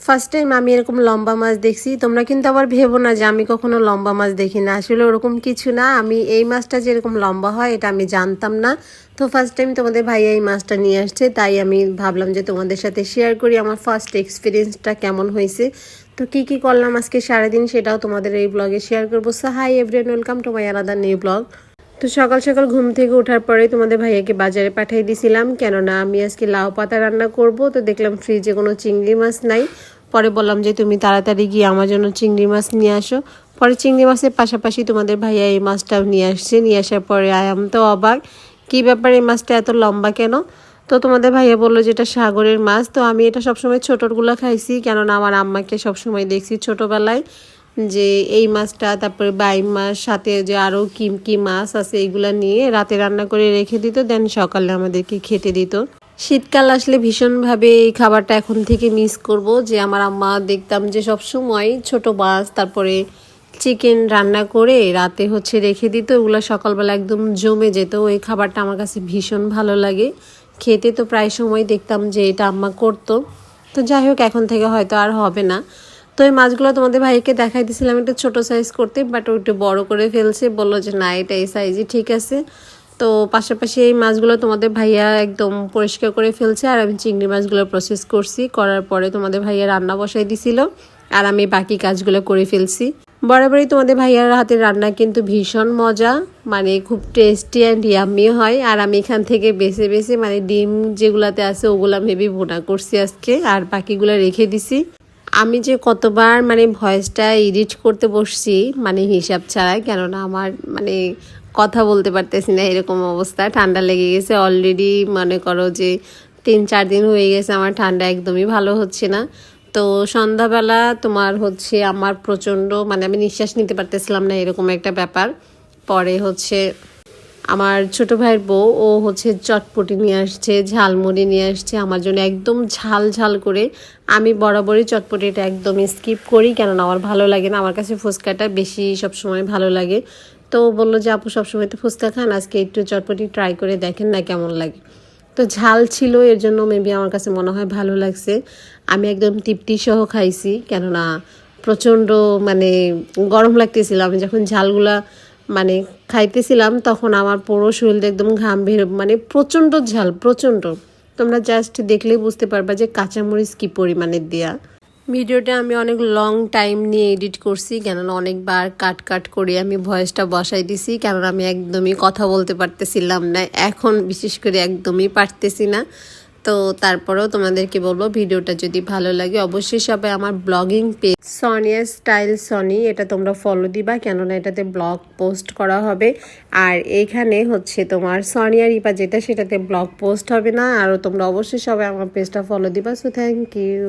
First time আমি এরকম লম্বা মাছ দেখছি। তোমরা কিন্তু আবার ভেবো না যে আমি কখনো লম্বা মাছ দেখি না, আসলে ওরকম কিছু না। আমি এই মাছটা যেরকম লম্বা হয় এটা আমি জানতাম না। তো ফার্স্ট টাইম তোমাদের ভাইয়া এই মাছটা নিয়ে আসছে, তাই আমি ভাবলাম যে তোমাদের সাথে শেয়ার করি আমার ফার্স্ট এক্সপিরিয়েন্সটা কেমন হয়েছে। তো কি করলাম আজকে সারাদিন সেটাও তোমাদের এই ব্লগে শেয়ার করবো। So hi everyone, welcome to my another new blog. তো সকাল সকাল ঘুম থেকে ওঠার পরে তোমাদের ভাইয়াকে বাজারে পাঠিয়ে দিয়েছিলাম, কেননা আমি আজকে লাউ পাতা রান্না করব। তো দেখলাম ফ্রিজে কোনো চিংড়ি মাছ নাই। পরে বললাম যে তুমি তাড়াতাড়ি গিয়ে আমার জন্য চিংড়ি মাছ নিয়ে আসো। পরে চিংড়ি মাছের পাশাপাশি তোমাদের ভাইয়া এই মাছটাও নিয়ে আসছে। নিয়ে আসার পরে আয়াম তো অবাক, কী ব্যাপার এই মাছটা এত লম্বা কেন? তো তোমাদের ভাইয়া বললো যে এটা সাগরের মাছ। তো আমি এটা সবসময় ছোটোগুলো খাইছি, কেননা আমার আম্মাকে সবসময় দেখছি ছোটোবেলায় যে এই মাছটা, তারপরে বাইম মাছ, সাথে যে আরও কি মাছ আছে এইগুলা নিয়ে রাতে রান্না করে রেখে দিত, দেন সকালে আমাদেরকে খেতে দিত। শীতকাল আসলে ভীষণভাবে এই খাবারটা এখন থেকে মিস করব, যে আমার আম্মা দেখতাম যে সবসময় ছোট মাছ তারপরে চিকেন রান্না করে রাতে রেখে দিত, ওগুলো সকালবেলা একদম জমে যেত। ওই খাবারটা আমার কাছে ভীষণ ভালো লাগে খেতে। তো প্রায় সময় দেখতাম যে এটা আম্মা করতো। তো যাই হোক, এখন থেকে হয়তো আর হবে না। তো এই মাছগুলো তোমাদের ভাইকে দেখাই দিয়েছিলাম একটা ছোটো সাইজ করতে, বাট ও একটু বড়ো করে ফেলছে, বললো যে না এটা এই সাইজই ঠিক আছে। তো পাশাপাশি এই মাছগুলো তোমাদের ভাইয়া একদম পরিষ্কার করে ফেলছে, আর আমি চিংড়ি মাছগুলো প্রসেস করছি। করার পরে তোমাদের ভাইয়া রান্না বসাই দিছিল, আর আমি বাকি কাজগুলো করে ফেলছি। বরাবরই তোমাদের ভাইয়ার হাতের রান্না কিন্তু ভীষণ মজা, মানে খুব টেস্টি অ্যান্ড ইয়াম্মি হয়। আর আমি এখান থেকে বেছে বেছে মানে ডিম যেগুলাতে আছে ওগুলা মেবি ভুনা করছি আজকে, আর বাকিগুলো রেখে দিছি। আমি যে কতবার মানে ভয়েসটা এডিট করতে বসছি মানে হিসাব ছাড়াই, কেননা আমার মানে কথা বলতে পারতেছি না, এরকম অবস্থা। ঠান্ডা লেগে গেছে অলরেডি, মনে করো যে 3-4 দিন হয়ে গেছে আমার ঠান্ডা একদমই ভালো হচ্ছে না। তো সন্ধ্যাবেলা তোমার আমার প্রচণ্ড মানে আমি নিঃশ্বাস নিতে পারতেছিলাম না, এরকম একটা ব্যাপার। পরে আমার ছোট ভাইয়ের বউ ও চটপটি নিয়ে আসছে, ঝালমুড়ি নিয়ে আসছে আমার জন্য একদম ঝাল ঝাল করে। আমি বরাবরই চটপটিটা একদম স্কিপ করি, কেননা আমার ভালো লাগে না। আমার কাছে ফুচকাটা বেশি সবসময় ভালো লাগে। তো বললো যে আপু সবসময় তো ফুচকা খান, আজকে একটু চটপটি ট্রাই করে দেখেন না কেমন লাগে। তো ঝাল ছিল, এর জন্য মেবি আমার কাছে মনে হয় ভালো লাগছে। আমি একদম তৃপ্তি সহ খাইছি, কেননা প্রচণ্ড মানে গরম লাগতেছিল। আমি যখন ঝালগুলা মানে খাইতেছিলাম তখন আমার পুরো শরীরটা একদম ঘাম বের, মানে প্রচণ্ড ঝাল, প্রচণ্ড। তোমরা জাস্ট দেখলেই বুঝতে পারবা যে কাঁচামরিচ কী পরিমাণের দেয়া। ভিডিওটা আমি অনেক লং টাইম নিয়ে এডিট করছি, কেননা অনেকবার কাট করে আমি ভয়েসটা বসাই দিছি, কেননা আমি একদমই কথা বলতে পারতেছিলাম না, এখন বিশেষ করে একদমই পারতেছি না। তো তারপরেও তোমাদেরকে বলবো ভিডিওটা যদি ভালো লাগে অবশ্যই সবাই আমার blogging page Sonia style Sony এটা তোমরা ফলো দিবা, কেননা এটাতে ব্লগ পোস্ট করা হবে। আর এইখানে তোমার সোনিয়া রিপা যেটা, সেটাতে ব্লগ পোস্ট হবে না। আর তোমরা অবশ্যই সবাই আমার পেজটা ফলো দিবা। So thank you.